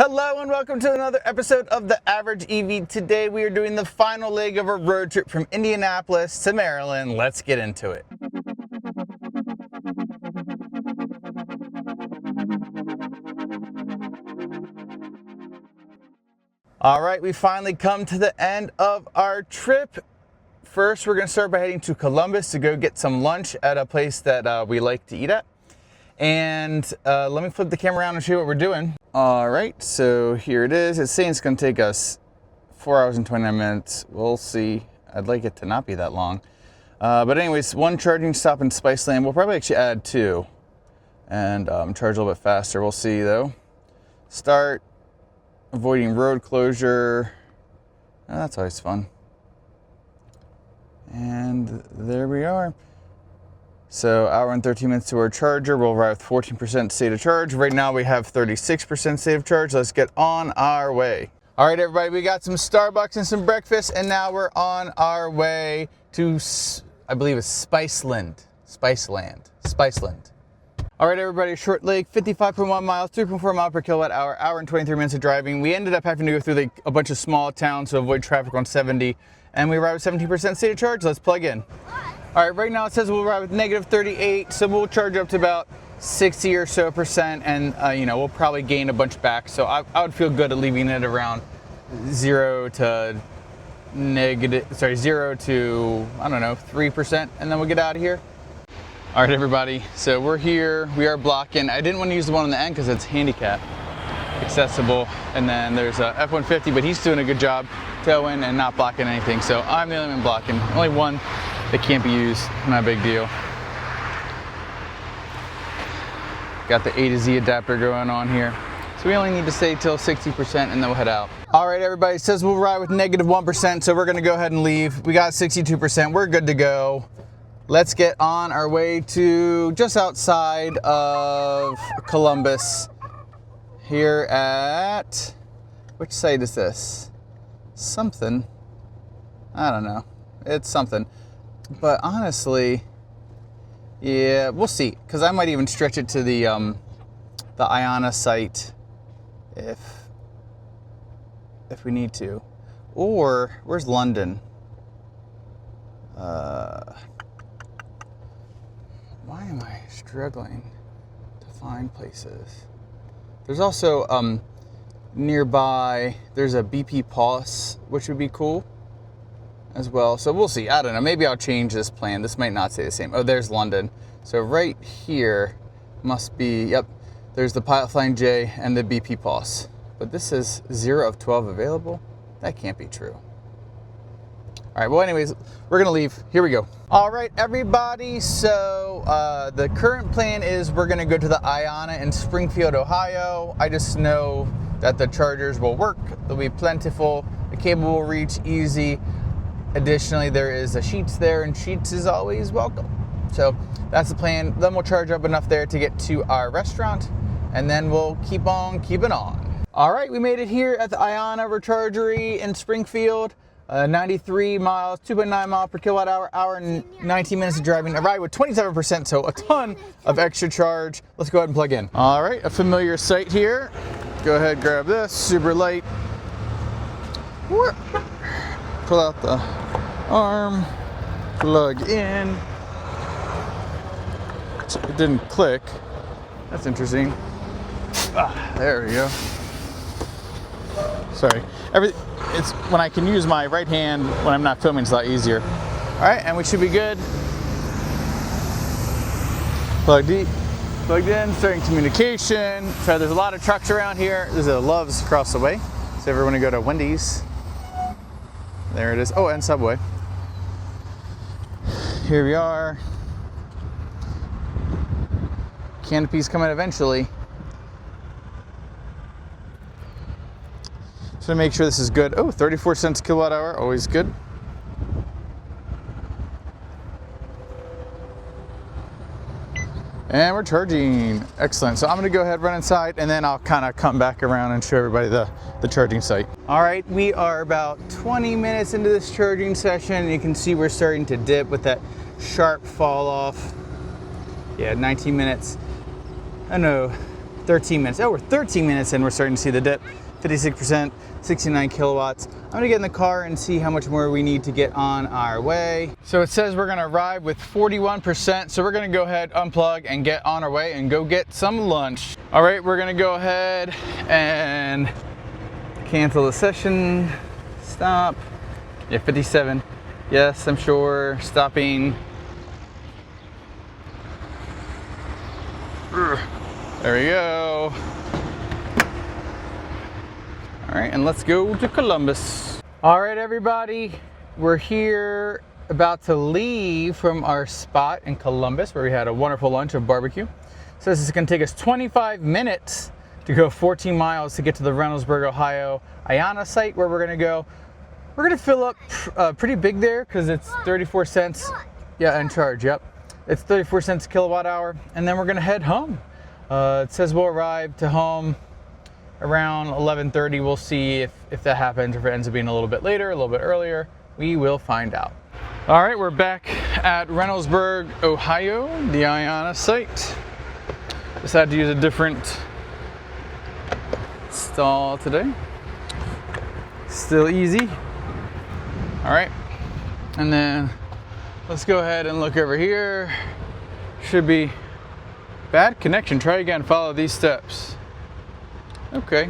Hello and welcome to another episode of The Average EV. Today we are doing the final leg of a road trip from Indianapolis to Maryland. Let's get into it. All right, we finally come to the end of our trip. First, we're going to start by heading to Columbus to go get some lunch at a place that we like to eat at. And let me flip the camera around and show you what we're doing. All right, so here it is. It's saying it's going to take us 4 hours and 29 minutes. We'll see. I'd like it to not be that long. But anyways, one charging stop in Spiceland. We'll probably actually add two and charge a little bit faster. We'll see though. Start. Avoiding road closure. Oh, that's always fun. And there we are. So hour and 13 minutes to our charger. We'll arrive with 14% state of charge. Right now we have 36% state of charge. Let's get on our way. All right, everybody, we got some Starbucks and some breakfast, and now we're on our way to, I believe it's Spiceland. All right, everybody, short leg, 55.1 miles, 3.4 miles per kilowatt hour, hour and 23 minutes of driving. We ended up having to go through a bunch of small towns to avoid traffic on 70, and we arrived with 17% state of charge. Let's plug in. All right, right now it says we'll arrive with negative 38, so we'll charge up to about 60 or so percent, and we'll probably gain a bunch back. So I would feel good at leaving it around 0 to, I don't know, 3%, and then we'll get out of here. All right, everybody, so we're here. We are blocking. I didn't want to use the one on the end because it's handicap accessible, and then there's a F-150, but he's doing a good job towing and not blocking anything. So I'm the only one blocking. Only one that can't be used. Not a big deal. Got the A to Z adapter going on here. So we only need to stay till 60% and then we'll head out. All right, everybody, it says we'll ride with negative 1%, so we're gonna go ahead and leave. We got 62%, we're good to go. Let's get on our way to just outside of Columbus here at, which site is this? Something, I don't know, it's something. But honestly, yeah, we'll see, because I might even stretch it to the Iona site if we need to. Or, where's London? Why am I struggling to find places? There's also nearby, there's a BP Pulse, which would be cool as well. So we'll see. I don't know. Maybe I'll change this plan. This might not stay the same. Oh, there's London. So right here must be, yep, there's the Pilot Flying J and the BP Pulse. But this is 0 of 12 available. That can't be true. All right, well, anyways, we're going to leave. Here we go. All right, everybody. So the current plan is we're going to go to the Iona in Springfield, Ohio. I just know that the chargers will work. They'll be plentiful. The cable will reach easy. Additionally, there is a Sheetz there, and Sheetz is always welcome. So that's the plan. Then we'll charge up enough there to get to our restaurant, and then we'll keep on keeping on. All right, we made it here at the Iona Rechargery in Springfield. 93 miles, 2.9 miles per kilowatt hour, hour and 19 minutes of driving. Arrived with 27%, so a ton of extra charge. Let's go ahead and plug in. All right, a familiar sight here. Go ahead, grab this, super light. Pull out the arm, plug in. It didn't click. That's interesting. There we go. Sorry. It's when I can use my right hand when I'm not filming, it's a lot easier. All right, and we should be good. Plugged in, starting communication. So there's a lot of trucks around here. There's a Love's across the way. So if you want to go to Wendy's, there it is. Oh, and Subway. Here we are. Canopy's coming eventually. Just want to make sure this is good. Oh, 34 cents kilowatt hour, always good. And we're charging. Excellent. So I'm going to go ahead, run inside, and then I'll kind of come back around and show everybody the charging site. All right, we are about 20 minutes into this charging session. You can see we're starting to dip with that sharp fall off. Yeah, 19 minutes. I know, 13 minutes. Oh, we're 13 minutes in, we're starting to see the dip. 56%, 69 kilowatts. I'm gonna get in the car and see how much more we need to get on our way. So it says we're gonna arrive with 41%, so we're gonna go ahead, unplug, and get on our way and go get some lunch. All right, we're gonna go ahead and cancel the session. Stop. Yeah, 57. Yes, I'm sure. Stopping. There we go. All right, and let's go to Columbus. All right, everybody, we're here about to leave from our spot in Columbus where we had a wonderful lunch of barbecue. So this is gonna take us 25 minutes to go 14 miles to get to the Reynoldsburg, Ohio IANA site where we're gonna go. We're gonna fill up pretty big there because it's 34 cents. Yeah, and charge, yep. It's 34 cents a kilowatt hour, and then we're gonna head home. It says we'll arrive to home around 11:30. We'll see if that happens, or if it ends up being a little bit later, a little bit earlier. We will find out. All right, we're back at Reynoldsburg, Ohio, the IANA site. Decided to use a different stall today. Still easy. All right, and then let's go ahead and look over here. Should be bad connection. Try again, follow these steps. Okay.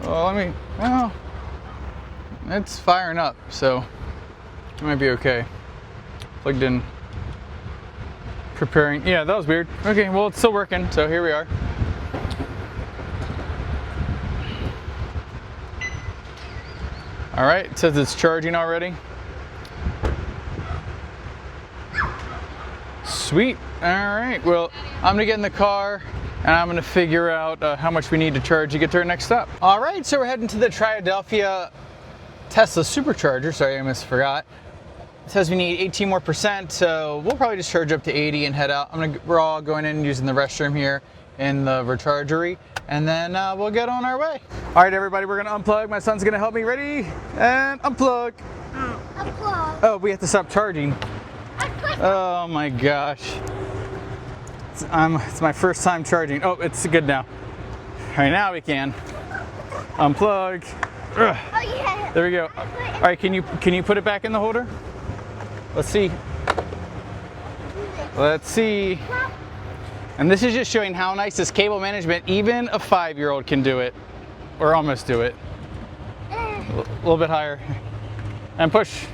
Well, it's firing up, so it might be okay. Plugged in, preparing. Yeah, that was weird. Okay, well, it's still working, so here we are. All right, it says it's charging already. Sweet. All right, well, I'm gonna get in the car and I'm gonna figure out how much we need to charge to get to our next stop. All right, so we're heading to the Philadelphia Tesla supercharger. Sorry, I almost forgot. It says we need 18 more percent, so we'll probably just charge up to 80 and head out. We're all going in and using the restroom here in the rechargery, and then we'll get on our way. All right, everybody, we're gonna unplug. My son's gonna help me. Ready? And unplug. Unplug. Oh, we have to stop charging. Oh my gosh. It's my first time charging. Oh, it's good now. All right, now we can unplug. Ugh. Oh yeah. There we go. All right, can you put it back in the holder? Let's see. Let's see. And this is just showing how nice this cable management, even a 5-year-old can do it, or almost do it. A little bit higher. And push,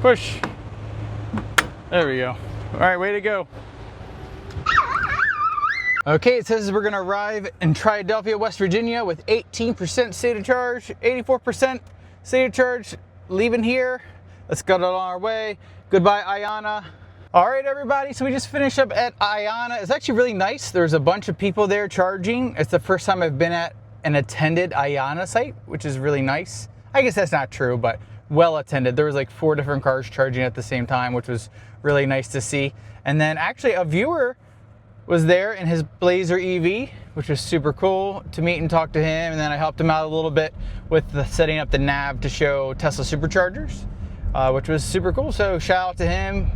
push. There we go. All right, way to go. Okay, it says we're gonna arrive in Philadelphia, West Virginia with 18% state of charge, 84% state of charge, leaving here. Let's get on our way. Goodbye, IANA. All right, everybody, so we just finished up at IANA. It's actually really nice. There's a bunch of people there charging. It's the first time I've been at an attended IANA site, which is really nice. I guess that's not true, but well attended. There was like 4 different cars charging at the same time, which was really nice to see. And then actually a viewer was there in his Blazer EV, which was super cool to meet and talk to him. And then I helped him out a little bit with setting up the nav to show Tesla superchargers, which was super cool. So shout out to him.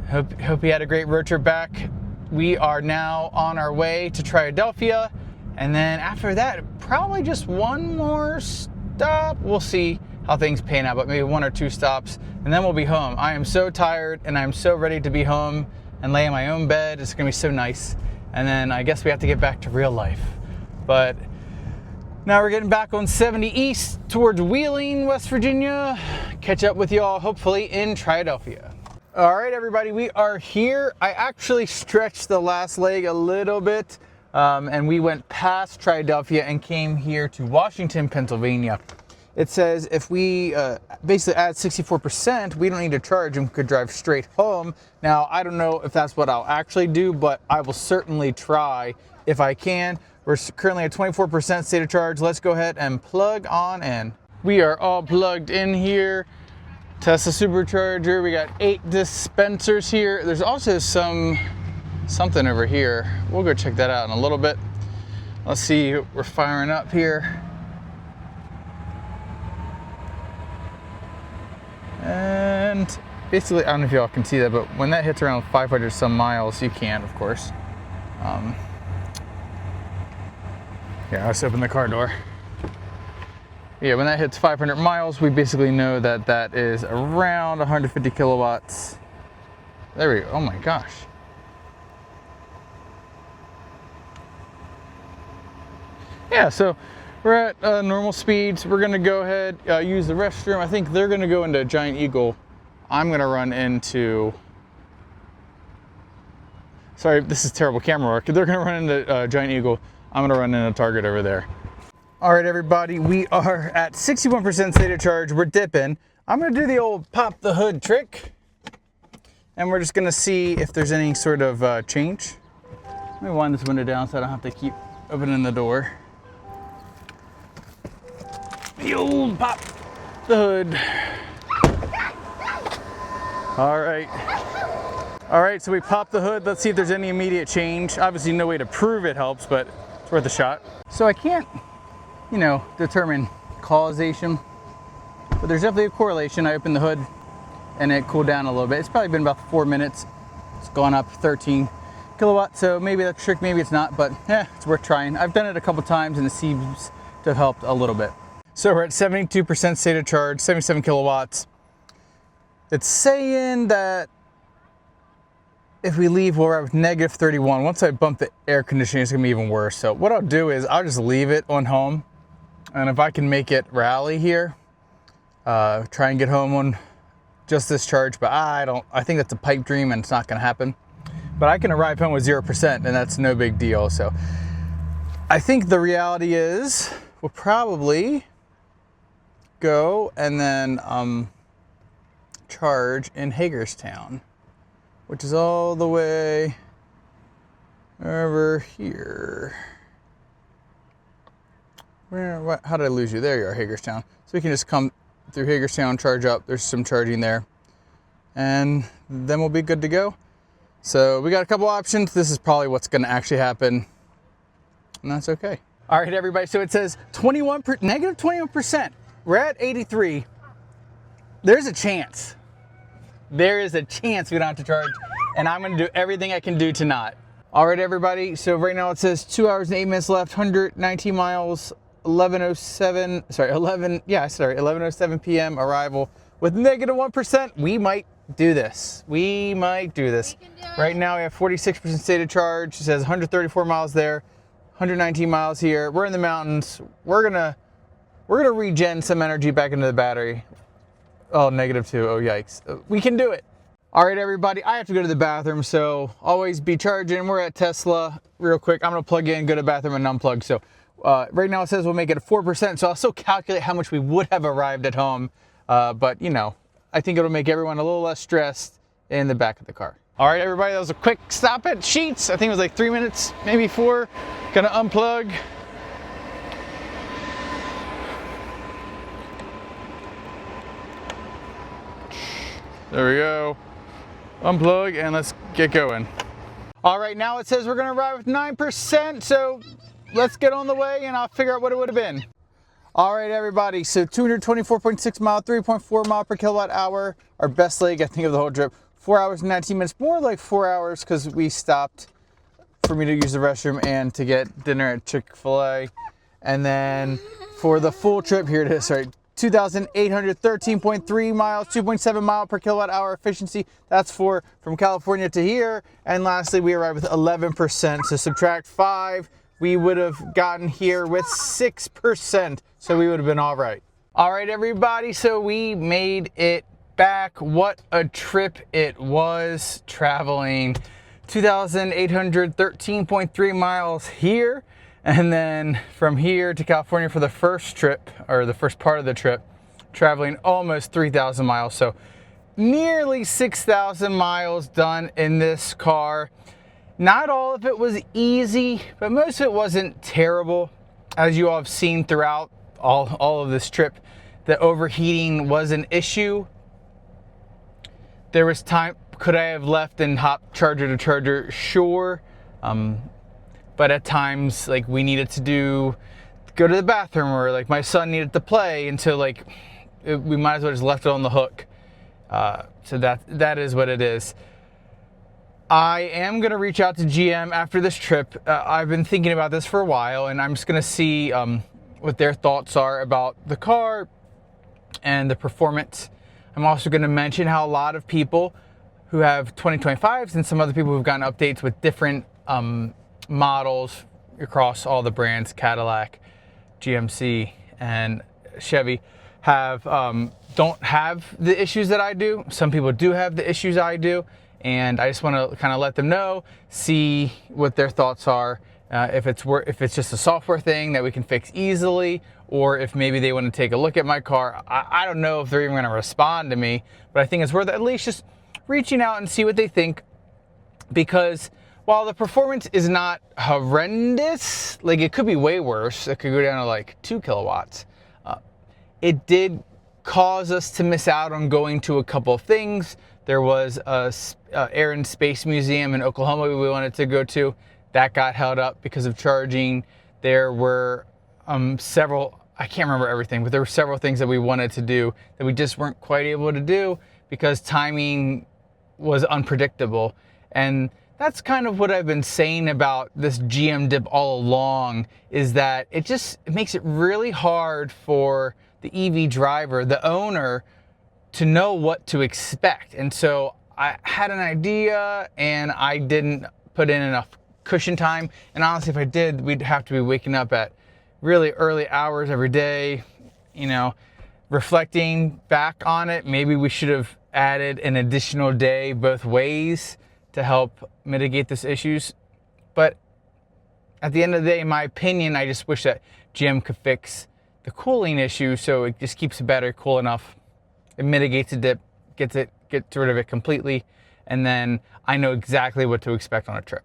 Hope he had a great road trip back. We are now on our way to Philadelphia. And then after that, probably just one more stop. We'll see how things pan out, but maybe 1 or 2 stops, and then we'll be home. I am so tired and I'm so ready to be home and lay in my own bed. It's gonna be so nice. And then I guess we have to get back to real life. But now we're getting back on 70 East towards Wheeling, West Virginia. Catch up with y'all hopefully in Philadelphia. All right, everybody, we are here. I actually stretched the last leg a little bit, and we went past Philadelphia and came here to Washington, Pennsylvania. It says if we basically add 64%, we don't need to charge and could drive straight home. Now, I don't know if that's what I'll actually do, but I will certainly try if I can. We're currently at 24% state of charge. Let's go ahead and plug on in. We are all plugged in here. Tesla supercharger. We got 8 dispensers here. There's also something over here. We'll go check that out in a little bit. Let's see, we're firing up here. And basically, I don't know if y'all can see that, but when that hits around 500 some miles, you can, of course. Yeah, let's open the car door. Yeah, when that hits 500 miles, we basically know that that is around 150 kilowatts. There we go. Oh my gosh. Yeah, so we're at normal speeds. We're gonna go ahead, use the restroom. I think they're gonna go into Giant Eagle. I'm gonna run into, sorry, this is terrible camera work. They're gonna run into Giant Eagle. I'm gonna run into Target over there. All right, everybody, we are at 61% state of charge. We're dipping. I'm gonna do the old pop the hood trick, and we're just gonna see if there's any sort of change. Let me wind this window down so I don't have to keep opening the door. The old pop the hood. All right. All right, so we popped the hood. Let's see if there's any immediate change. Obviously no way to prove it helps, but it's worth a shot. So I can't, you know, determine causation, but there's definitely a correlation. I opened the hood and it cooled down a little bit. It's probably been about 4 minutes. It's gone up 13 kilowatts, so maybe that's a trick, maybe it's not, but it's worth trying. I've done it a couple times and it seems to have helped a little bit. So we're at 72% state of charge, 77 kilowatts. It's saying that if we leave, we're at negative 31. Once I bump the air conditioning, it's gonna be even worse. So what I'll do is I'll just leave it on home. And if I can make it rally here, try and get home on just this charge, but I think that's a pipe dream and it's not gonna happen. But I can arrive home with 0% and that's no big deal. So I think the reality is we'll probably go and then charge in Hagerstown, which is all the way over here. How did I lose you? There you are, Hagerstown. So we can just come through Hagerstown, charge up. There's some charging there. And then we'll be good to go. So we got a couple options. This is probably what's gonna actually happen. And that's okay. All right, everybody, so it says negative 21%. We're at 83. There's a chance. There is a chance we don't have to charge, and I'm gonna do everything I can do to not. All right, everybody, so right now it says 2 hours and 8 minutes left, 119 miles, 11:07 p.m. arrival with negative 1%. We might do this. We might do this. Right now we have 46% state of charge. It says 134 miles there, 119 miles here. We're in the mountains. We're gonna regen some energy back into the battery. Oh, -2. Oh, yikes. We can do it. All right, everybody. I have to go to the bathroom, so always be charging. We're at Tesla. Real quick, I'm going to plug in, go to the bathroom, and unplug. So right now it says we'll make it 4%, so I'll still calculate how much we would have arrived at home. But, you know, I think it'll make everyone a little less stressed in the back of the car. All right, everybody. That was a quick stop at Sheetz. I think it was like 3 minutes, maybe 4. Going to unplug. There we go. Unplug and let's get going. All right, now it says we're gonna arrive with 9%, so let's get on the way and I'll figure out what it would have been. All right, everybody, so 224.6 mile, 3.4 mile per kilowatt hour. Our best leg, I think, of the whole trip. 4 hours and 19 minutes, more like 4 hours because we stopped for me to use the restroom and to get dinner at Chick-fil-A. And then for the full trip, here it is, sorry, 2,813.3 miles, 2.7 mile per kilowatt hour efficiency. That's from California to here. And lastly, we arrived with 11%. So subtract 5, we would have gotten here with 6%. So we would have been all right. All right, everybody. So we made it back. What a trip it was, traveling 2,813.3 miles here. And then from here to California for the first trip, or the first part of the trip, traveling almost 3,000 miles. So nearly 6,000 miles done in this car. Not all of it was easy, but most of it wasn't terrible. As you all have seen throughout all of this trip, the overheating was an issue. There was time, could I have left and hopped charger to charger? Sure. But at times, like, we needed to go to the bathroom, or like my son needed to play, and so like we might as well just left it on the hook. So that is what it is. I am going to reach out to GM after this trip. I've been thinking about this for a while, and I'm just going to see what their thoughts are about the car and the performance. I'm also going to mention how a lot of people who have 2025s and some other people who've gotten updates with different models across all the brands, Cadillac, GMC, and Chevy, don't have the issues that I do. Some people do have the issues I do, and I just want to kind of let them know, see what their thoughts are, if it's just a software thing that we can fix easily, or if maybe they want to take a look at my car. I don't know if they're even going to respond to me, but I think it's worth at least just reaching out and see what they think, because while the performance is not horrendous, like it could be way worse, it could go down to like 2 kilowatts, it did cause us to miss out on going to a couple of things. There was a Air and Space Museum in Oklahoma we wanted to go to. That got held up because of charging. There were several, I can't remember everything, but there were several things that we wanted to do that we just weren't quite able to do because timing was unpredictable. And that's kind of what I've been saying about this GM dip all along, is that it makes it really hard for the EV driver, the owner, to know what to expect. And so I had an idea and I didn't put in enough cushion time. And honestly, if I did, we'd have to be waking up at really early hours every day, you know, reflecting back on it. Maybe we should have added an additional day both ways to help mitigate these issues. But at the end of the day, in my opinion, I just wish that GM could fix the cooling issue so it just keeps the battery cool enough. It mitigates the dip, gets rid of it completely, and then I know exactly what to expect on a trip.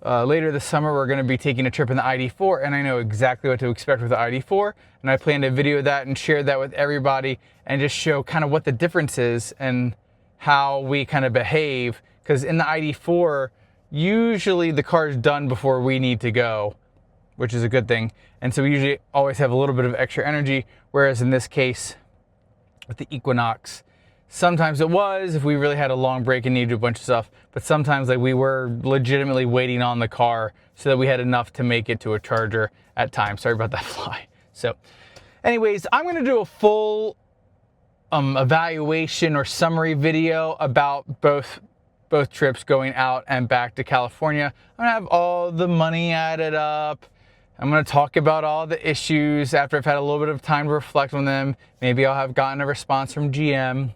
Later this summer, we're going to be taking a trip in the ID4, and I know exactly what to expect with the ID4, and I plan to video that and share that with everybody and just show kind of what the difference is and how we kind of behave, because in the ID4, usually the car is done before we need to go, which is a good thing. And so we usually always have a little bit of extra energy, whereas in this case, with the Equinox, sometimes it was, if we really had a long break and needed to do a bunch of stuff, but sometimes like we were legitimately waiting on the car so that we had enough to make it to a charger at times. Sorry about that fly. So anyways, I'm going to do a full evaluation or summary video about both trips going out and back to California. I'm going to have all the money added up. I'm going to talk about all the issues after I've had a little bit of time to reflect on them. Maybe I'll have gotten a response from GM,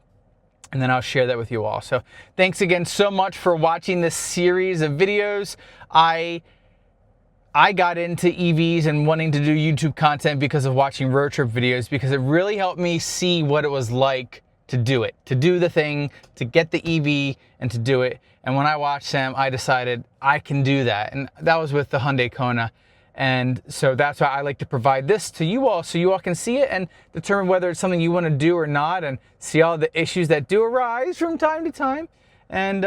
and then I'll share that with you all. So thanks again so much for watching this series of videos. I got into EVs and wanting to do YouTube content because of watching road trip videos, because it really helped me see what it was like to do it, to do the thing, to get the EV and to do it. And when I watched them, I decided I can do that. And that was with the Hyundai Kona. And so that's why I like to provide this to you all, so you all can see it and determine whether it's something you want to do or not, and see all the issues that do arise from time to time. And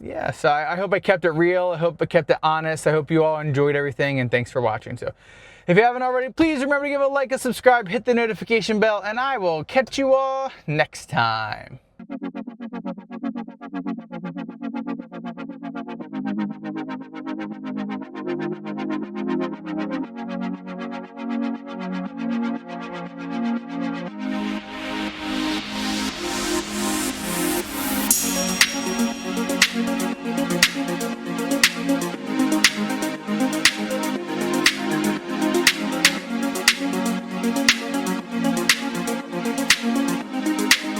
yeah, so I hope I kept it real. I hope I kept it honest. I hope you all enjoyed everything, and thanks for watching. So if you haven't already, please remember to give it a like, a subscribe, hit the notification bell, and I will catch you all next time.